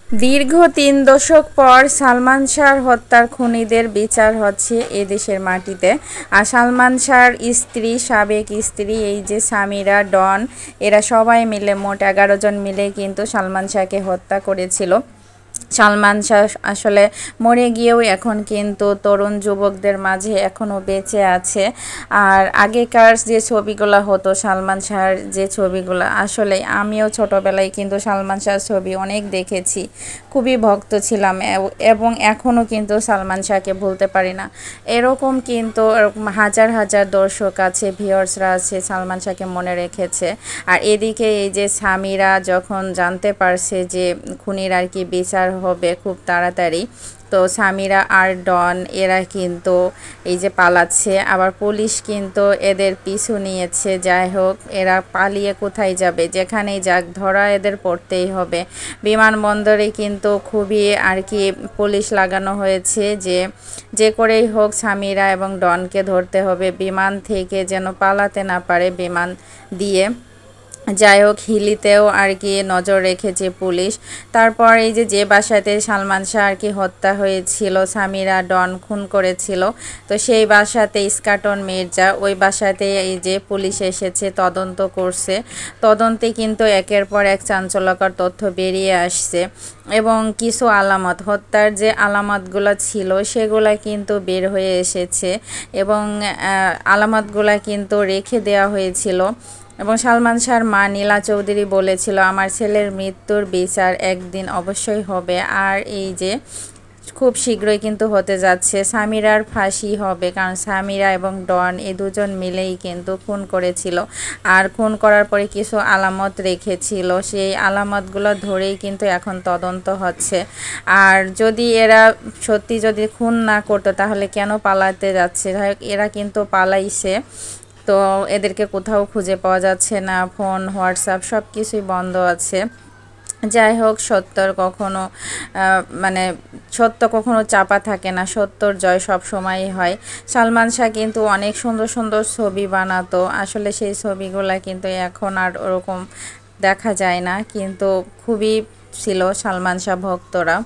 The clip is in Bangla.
দীর্ঘ ৩ দশক পর সালমান শাহর হত্যার খুনিদের বিচার হচ্ছে এদেশের মাটিতে। আর সালমান শাহর স্ত্রী, সাবেক স্ত্রী, এই যে সামিরা, ডন, এরা সবাই মিলে মোট ১১ জন মিলে কিন্তু সালমান শাহকে হত্যা করেছিল। সালমান শাহ আসলে মরে গিয়েও এখন কিন্তু তরুণ যুবকদের মাঝে এখনও বেঁচে আছে। আর আগেকার যে ছবিগুলো হতো সালমান শাহর, যে ছবিগুলো আসলে আমিও ছোটোবেলায় কিন্তু সালমান শাহর ছবি অনেক দেখেছি, খুবই ভক্ত ছিলাম এবং এখনও কিন্তু সালমান শাহকে ভুলতে পারি না। এরকম কিন্তু হাজার হাজার দর্শক আছে, ভিউয়ার্সরা আছে, সালমান শাহকে মনে রেখেছে। আর এদিকে এই যে সামিরা যখন জানতে পারছে যে খুনির আর কি বিচার হবে খুব তাড়াতাড়ি, তো সামিরা আর ডন এরা কিন্তু এই যে পালাচ্ছে, আবার পুলিশ কিন্তু এদের পিছু নিয়েছে। যাই হোক, এরা পালিয়ে কোথায় যাবে, যেখানেই যাক ধরা এদের পড়তেই হবে। বিমানবন্দরে কিন্তু খুবই আর কি পুলিশ লাগানো হয়েছে, যে করেই হোক সামিরা এবং ডনকে ধরতে হবে, বিমান থেকে যেন পালাতে না পারে বিমান দিয়ে। যাই হোক, হিলিতেও আর কি নজর রেখেছে পুলিশ। তারপর এই যে বাসাতে সালমান শাহ আর কি হত্যা হয়েছিল, সামিরা ডন খুন করেছিল, তো সেই বাসাতে ইস্কাটন মির্জা, ওই বাসাতে এই যে পুলিশ এসেছে, তদন্ত করছে। তদন্তে কিন্তু একের পর এক চাঞ্চল্যকর তথ্য বেরিয়ে আসছে এবং কিছু আলামত, হত্যার যে আলামতগুলো ছিল সেগুলা কিন্তু বের হয়ে এসেছে এবং আলামতগুলা কিন্তু রেখে দেওয়া হয়েছিল। এবং সালমান শাহর মা নীলা চৌধুরী বলেছিল, আমার ছেলের মৃত্যুর বিচার একদিন অবশ্যই হবে। আর এই যে খুব শীঘ্রই কিন্তু হতে যাচ্ছে, সামিরার ফাঁসি হবে, কারণ সামিরা এবং ডন এই দুজন মিলেই কিন্তু খুন করেছিল। আর খুন করার পরে কিছু আলামত রেখেছিল, সেই আলামতগুলো ধরেই কিন্তু এখন তদন্ত হচ্ছে। আর যদি এরা সত্যি যদি খুন না করতো তাহলে কেন পালাতে যাচ্ছে? এরা কিন্তু পালাইছে, তো এদেরকে কোথাও খুঁজে পাওয়া যাচ্ছে না, ফোন, হোয়াটসঅ্যাপ সব কিছুই বন্ধ আছে। যাই হোক, সত্য কখনো চাপা থাকে না, সত্যর জয় সব সময়ই হয়। সালমান শাহ কিন্তু অনেক সুন্দর সুন্দর ছবি বানাতো, আসলে সেই ছবিগুলা কিন্তু এখন আর ওরকম দেখা যায় না, কিন্তু খুবই ছিল সালমান শাহ ভক্তরা।